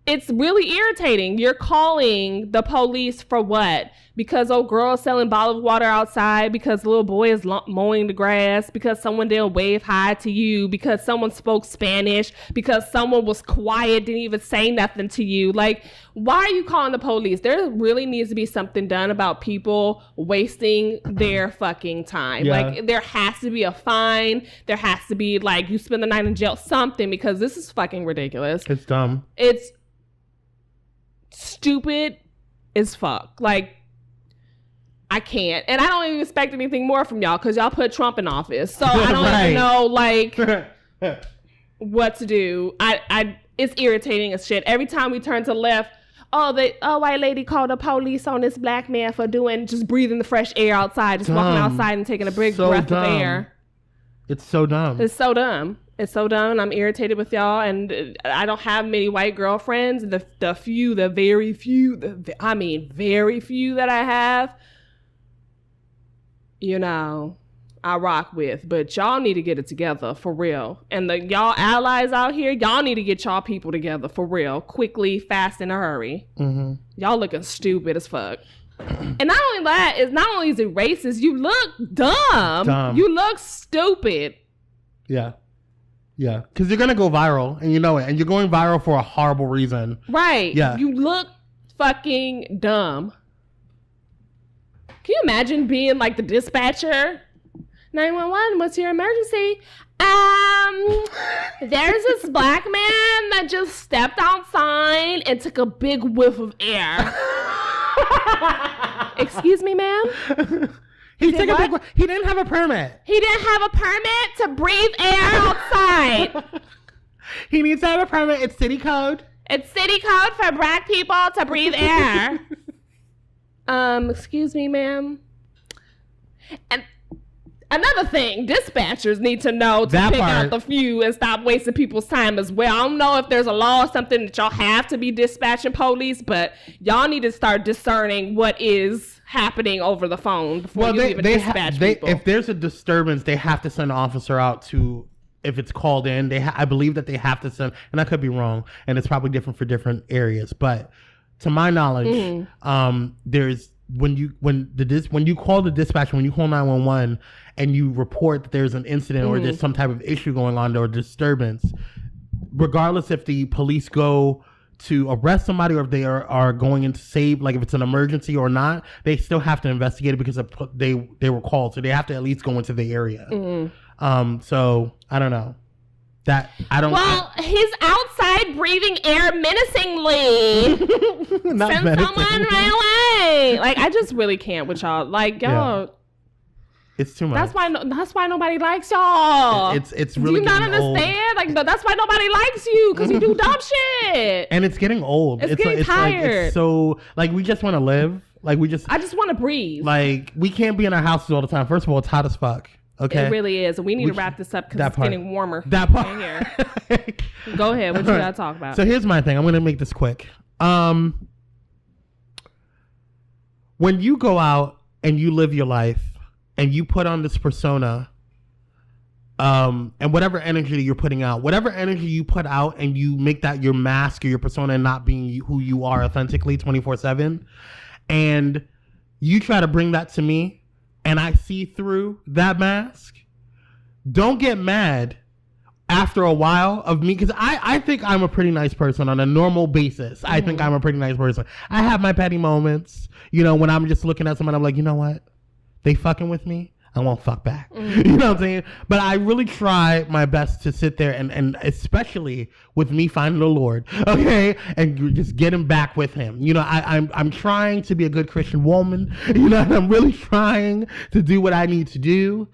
it's really irritating. You're calling the police for what? Because old girl's selling bottled water outside, because the little boy is mowing the grass, because someone didn't wave hi to you, because someone spoke Spanish, because someone was quiet, didn't even say nothing to you. Like, why are you calling the police? There really needs to be something done about people wasting their fucking time. Yeah. Like, there has to be a fine. There has to be, like, you spend the night in jail, something, because this is fucking ridiculous. It's dumb. It's stupid as fuck. Like, I can't. And I don't even expect anything more from y'all, because y'all put Trump in office. So I don't even know, like, what to do. It's irritating as shit. Every time we turn to the left, white lady called the police on this black man for just breathing the fresh air outside, just walking outside and taking a big breath of air. It's so dumb. It's so dumb. It's so dumb. I'm irritated with y'all, and I don't have many white girlfriends. The very few that I have, I rock with. But y'all need to get it together for real. And y'all allies out here, y'all need to get y'all people together for real, quickly, fast, in a hurry. Mm-hmm. Y'all looking stupid as fuck. And not only that, not only is it racist, you look dumb. You look stupid. Yeah. Yeah. Because you're going to go viral, and you know it. And you're going viral for a horrible reason. Right. Yeah. You look fucking dumb. Can you imagine being like the dispatcher? 911, what's your emergency? There's this black man that just stepped outside and took a big whiff of air. Excuse me, ma'am? He didn't have a permit. He didn't have a permit to breathe air outside. He needs to have a permit. It's city code. It's city code for black people to breathe air. Excuse me, ma'am. And another thing, dispatchers need to know to pick out the few and stop wasting people's time as well. I don't know if there's a law or something that y'all have to be dispatching police, but y'all need to start discerning what is happening over the phone before you even dispatch people. If there's a disturbance, they have to send an officer out to if it's called in, I believe that they have to send, and I could be wrong, and it's probably different for different areas, but to my knowledge, there's when you call the dispatch, when you call 911 and you report that there's an incident or there's some type of issue going on or disturbance, regardless if the police go to arrest somebody or if they are going in to save, like if it's an emergency or not, they still have to investigate it because they were called, so they have to at least go into the area. So I don't know. He's outside breathing air menacingly. Send someone right away. Like, I just really can't with y'all. Like, y'all. Yeah. It's too much. That's why nobody likes y'all. It's really. Do you not understand? Old. Like, that's why nobody likes you, because you do dumb shit. And it's getting old. It's getting tired. Like, it's so like we just want to live. Like I just want to breathe. Like, we can't be in our houses all the time. First of all, it's hot as fuck. Okay. It really is. We need to wrap this up because it's getting warmer. That part. In here. Go ahead. What you got to talk about? So here's my thing. I'm going to make this quick. When you go out and you live your life and you put on this persona, and whatever energy you're putting out, whatever energy you put out and you make that your mask or your persona and not being who you are authentically 24/7, and you try to bring that to me, and I see through that mask, don't get mad after a while of me, because I think I'm a pretty nice person on a normal basis. I think I'm a pretty nice person. I have my petty moments, when I'm just looking at someone, I'm like, you know what? They fucking with me, I won't fuck back. You know what I'm saying? But I really try my best to sit there and especially with me finding the Lord, okay, and just getting back with him. I'm trying to be a good Christian woman, and I'm really trying to do what I need to do,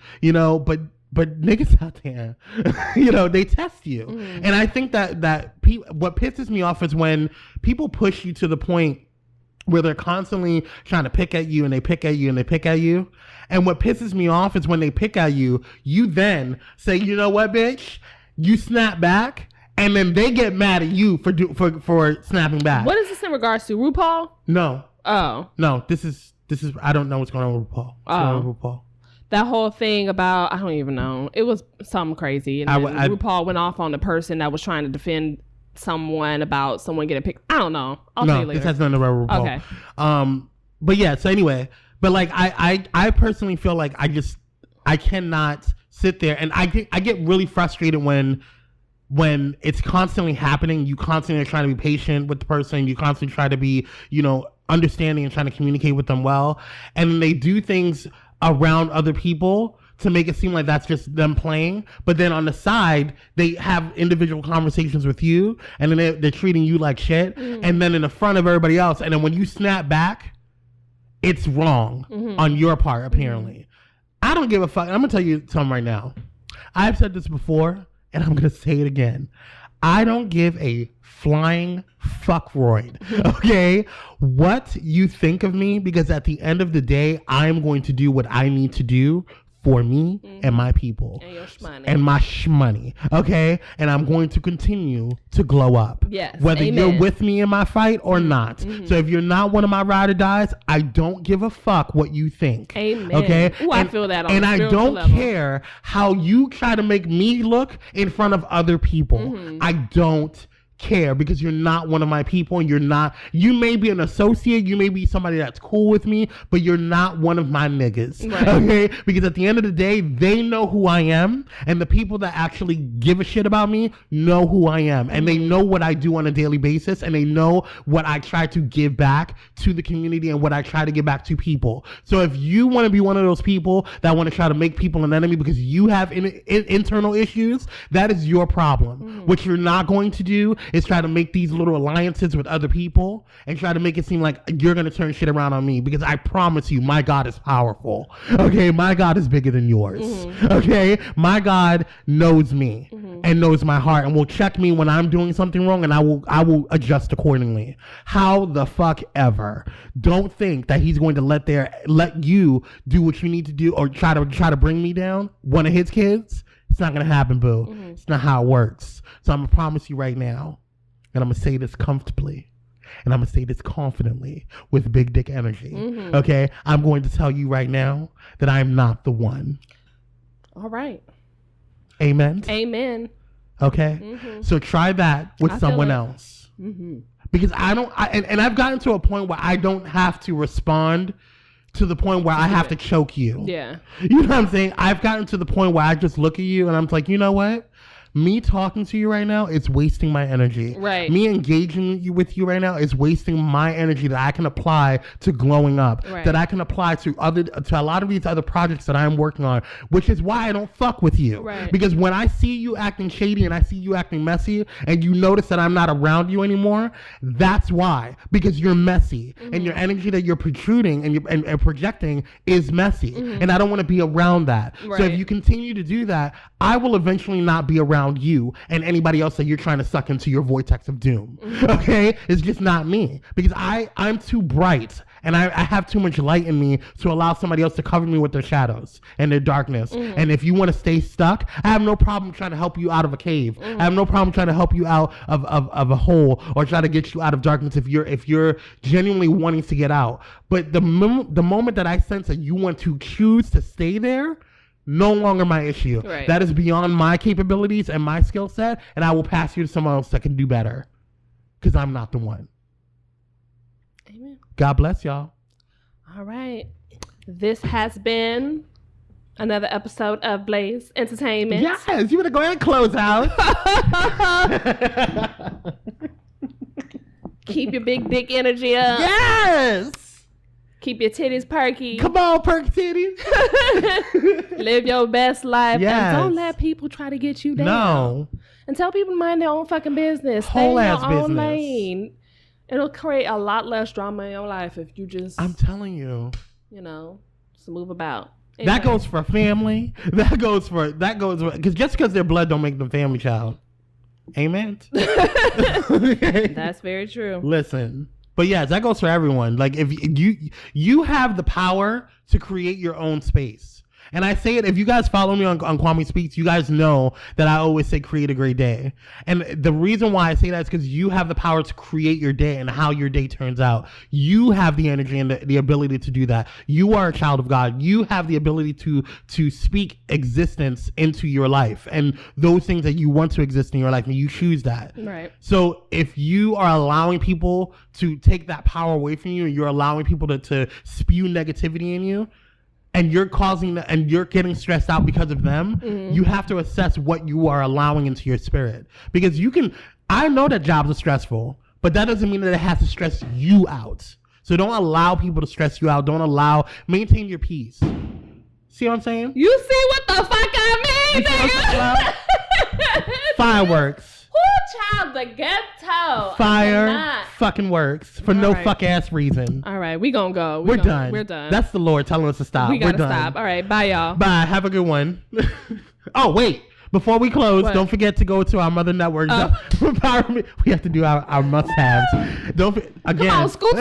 but niggas out there, they test you. And I think that what pisses me off is when people push you to the point where they're constantly trying to pick at you, and they pick at you, and they pick at you. And what pisses me off is when they pick at you, you then say, you know what, bitch? You snap back, and then they get mad at you for snapping back. What is this in regards to? RuPaul? No. Oh. No, this is I don't know what's going on with RuPaul. What's going on with RuPaul? That whole thing about, I don't even know. It was something crazy. And then RuPaul went off on the person that was trying to defend someone about someone getting picked. I don't know. I'll tell you later. This has nothing to do with RuPaul. Okay. But yeah, so anyway, but like I personally feel like I cannot sit there, and I get really frustrated when it's constantly happening. You constantly are trying to be patient with the person. You constantly try to be, understanding and trying to communicate with them well. And then they do things around other people to make it seem like that's just them playing, but then on the side they have individual conversations with you, and then they're treating you like shit, and then in the front of everybody else, and then when you snap back, it's wrong on your part apparently. I don't give a fuck. I'm gonna tell you something right now. I've said this before, and I'm gonna say it again. I don't give a flying fuckroid, okay, what you think of me, because at the end of the day, I'm going to do what I need to do for me and my people and your shmoney. And my shmoney, okay? And I'm going to continue to glow up. Yes. Whether Amen. you're with me in my fight or not. So if you're not one of my ride or dies, I don't give a fuck what you think. Amen. Okay? Ooh, I feel that on and a I spiritual don't level. care how you try to make me look in front of other people. I don't care, because you're not one of my people, and you may be an associate, you may be somebody that's cool with me, but you're not one of my niggas. Right. Okay? Because at the end of the day, they know who I am, and the people that actually give a shit about me know who I am, and they know what I do on a daily basis, and they know what I try to give back to the community and what I try to give back to people. So if you want to be one of those people that want to try to make people an enemy because you have internal issues, that is your problem. What you're not going to do is try to make these little alliances with other people and try to make it seem like you're going to turn shit around on me, because I promise you, my God is powerful. Okay? My God is bigger than yours. Okay? My God knows me and knows my heart and will check me when I'm doing something wrong, and I will adjust accordingly. How the fuck ever. Don't think that he's going to let you do what you need to do or try to bring me down, one of his kids. It's not going to happen, boo. It's not how it works. So I'm going to promise you right now, and I'm going to say this comfortably, and I'm going to say this confidently with big dick energy. Okay? I'm going to tell you right now that I am not the one. All right. Amen. Amen. Okay? Mm-hmm. So try that with I feel someone it. else. Mm-hmm. Because and I've gotten to a point where I don't have to respond to the point where I have to choke you. Yeah. You know what I'm saying? I've gotten to the point where I just look at you and I'm like, you know what? Me talking to you right now is wasting my energy. Right. Me engaging with you right now is wasting my energy that I can apply to glowing up. Right. That I can apply to a lot of these other projects that I'm working on, which is why I don't fuck with you. Right. Because when I see you acting shady and I see you acting messy and you notice that I'm not around you anymore, that's why. Because you're messy and your energy that you're protruding and projecting is messy. And I don't want to be around that. Right. So if you continue to do that, I will eventually not be around you and anybody else that you're trying to suck into your vortex of doom. Okay? It's just not me. Because I'm too bright and I have too much light in me to allow somebody else to cover me with their shadows and their darkness. And if you want to stay stuck, I have no problem trying to help you out of a cave. I have no problem trying to help you out of a hole or try to get you out of darkness if you're genuinely wanting to get out. But the moment that I sense that you want to choose to stay there, no longer my issue. Right. That is beyond my capabilities and my skill set, and I will pass you to someone else that can do better. Because I'm not the one. Amen. God bless y'all. All right. This has been another episode of Blaze Entertainment. Yes, you better go ahead and close out. Keep your big dick energy up. Yes. Keep your titties perky. Come on, perk titties. Live your best life. Yes. And don't let people try to get you down. No. And tell people to mind their own fucking business. Whole Stay in ass your own business. lane. It'll create a lot less drama in your life if you just, I'm telling you. just move about. That Anyway. goes for family. That goes for because just because their blood don't make them family child. Amen. That's very true. Listen. But yes, that goes for everyone. Like if you have the power to create your own space. And I say it, if you guys follow me on Kwame Speaks, you guys know that I always say create a great day. And the reason why I say that is because you have the power to create your day and how your day turns out. You have the energy and the ability to do that. You are a child of God. You have the ability to speak existence into your life and those things that you want to exist in your life, and you choose that. Right. So if you are allowing people to take that power away from you and you're allowing people to spew negativity in you, and you're and you're getting stressed out because of them, you have to assess what you are allowing into your spirit. Because I know that jobs are stressful, but that doesn't mean that it has to stress you out. So don't allow people to stress you out. Maintain your peace. See what I'm saying? You see what the fuck I mean, nigga? Fireworks. Who child the ghetto? Fire fucking works for no right. fuck ass reason. All right, we gonna go. We're done. We're done. That's the Lord telling us to stop. We gotta We're done. stop. All right, bye, y'all. Bye. Have a good one. Oh, wait. Before we close, What? don't forget to go to our mother network. We have to do our must-haves. Again. Come on, scoot.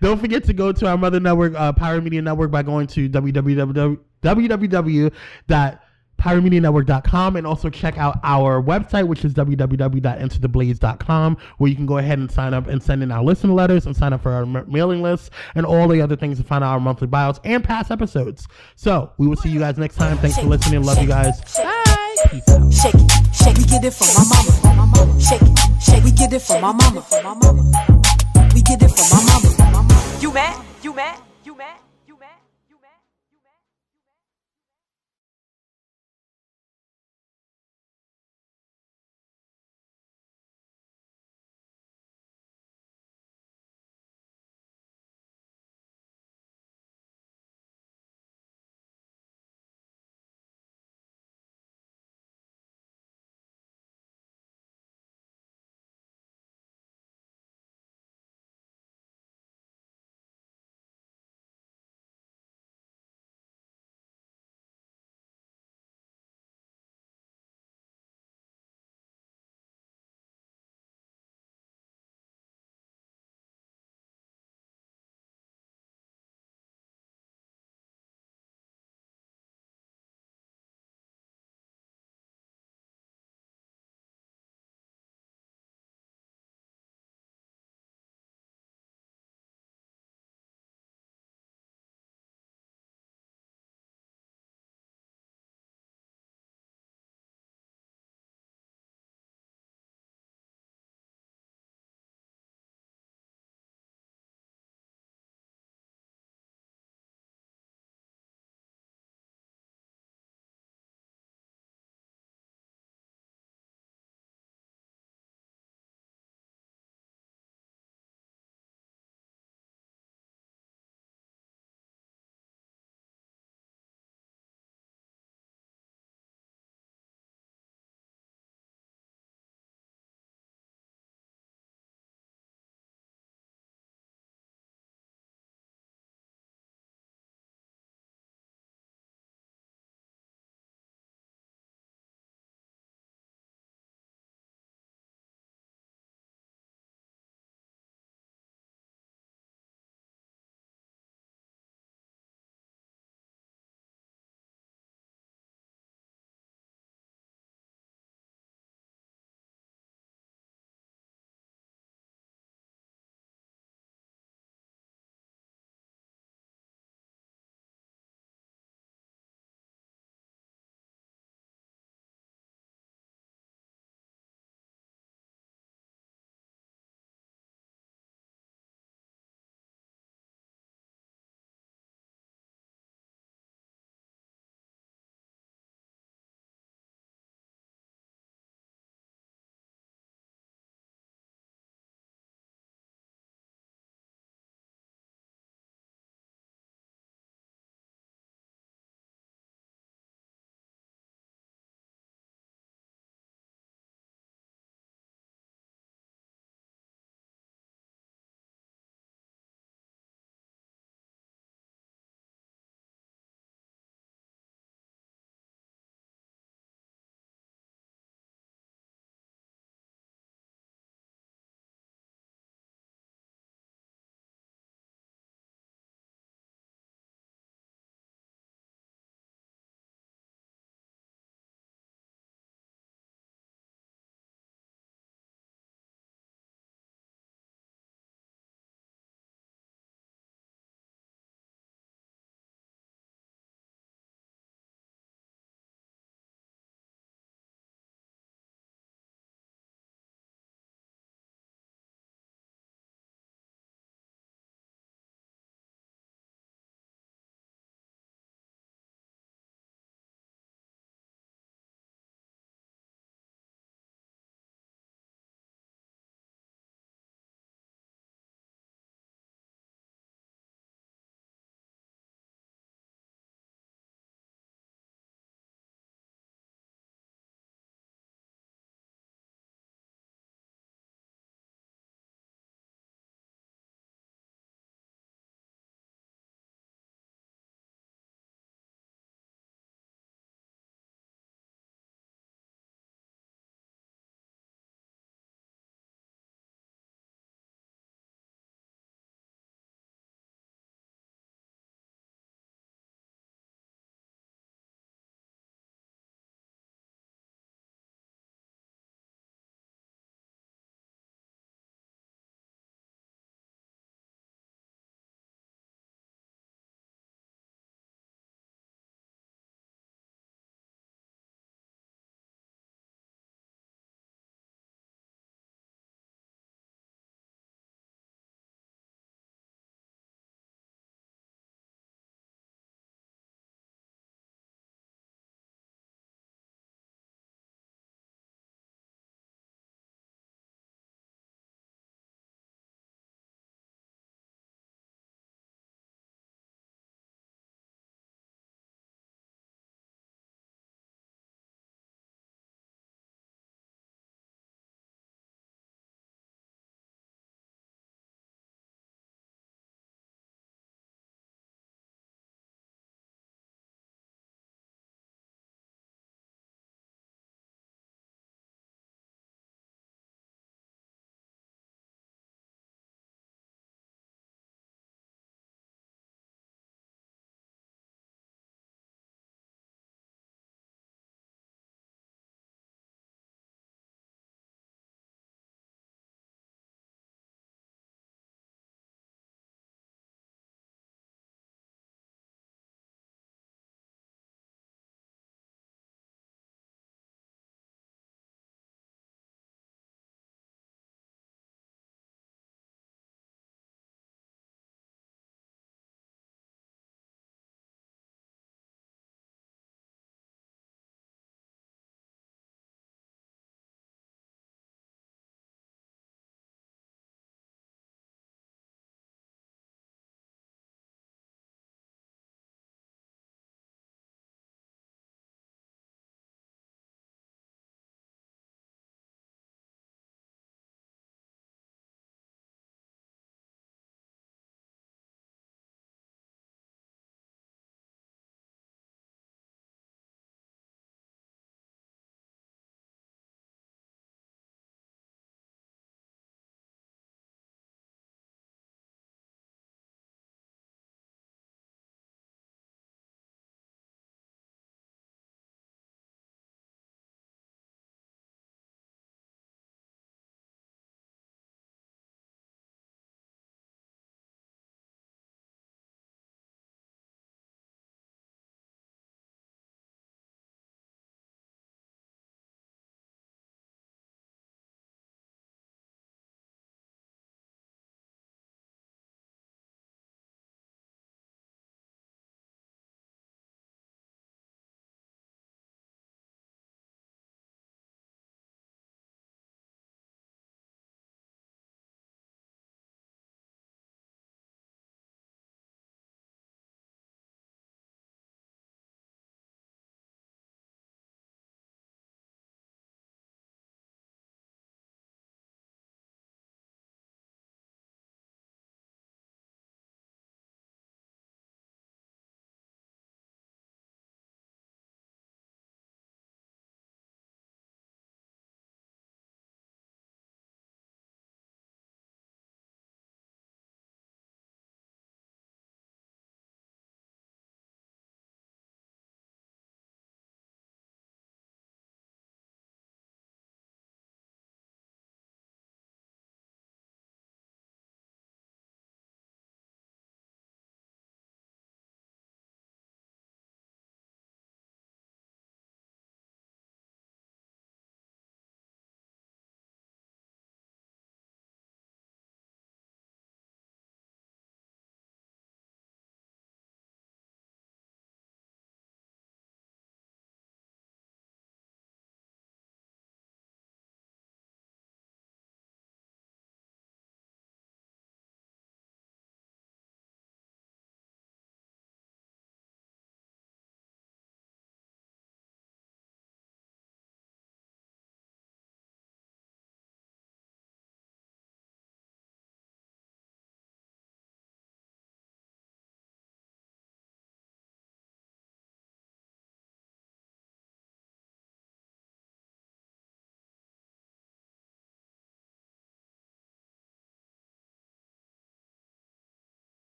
Don't forget to go to our mother network, Pirate Media Network, by going to www.piratmedianetwork.com, and also check out our website, which is www.entertheblaze.com, where you can go ahead and sign up and send in our listener letters and sign up for our mailing list and all the other things to find out our monthly bios and past episodes. So we will see you guys next time. Thanks for listening. Love you guys. Bye. Peace out. Shake it, shake, we get it from my mama. Shake it, shake, we get it from my mama. We get it from my mama. You mad? You mad? You mad? You mad? You mad?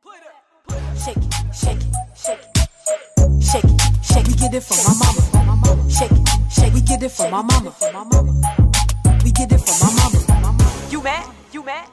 Shake it, shake it, shake it, shake it, shake. We get it from my mama. Shake it, shake. We get it from my mama. We get it from my mama. You mad? You mad?